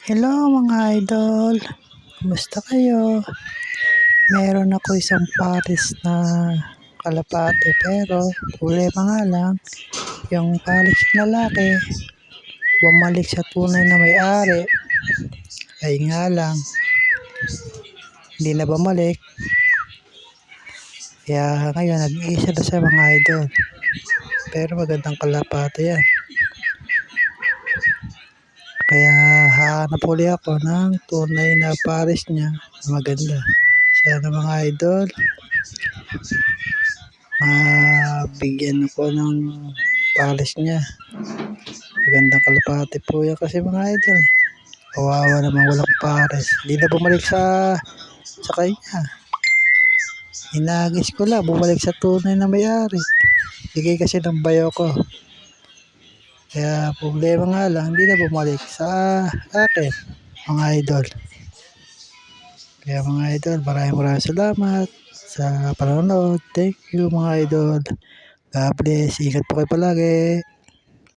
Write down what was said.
Hello mga idol, kumusta kayo? Meron ako isang pares na kalapate pero problema nga lang, yung pares na lalaki bumalik sa tunay na may-ari. Ay nga lang, hindi na bumalik. Kaya ngayon nag-iisa na sa mga idol. Pero magandang kalapate yan. Kaya hahanap uli ako ng tunay na pares niya na maganda. Sana mga idol, bigyan ako ng pares niya. Magandang kalapate po yan kasi mga idol. Kawawa naman walang pares. Hindi na bumalik sa kanya. Inagis ko lang, bumalik sa tunay na may-ari. Bigay kasi ng bayo ko. Kaya problema nga lang, hindi na bumalik sa akin, mga idol. Kaya mga idol, maraming salamat sa panonood. Thank you mga idol. God bless. Ingat po kayo palagi.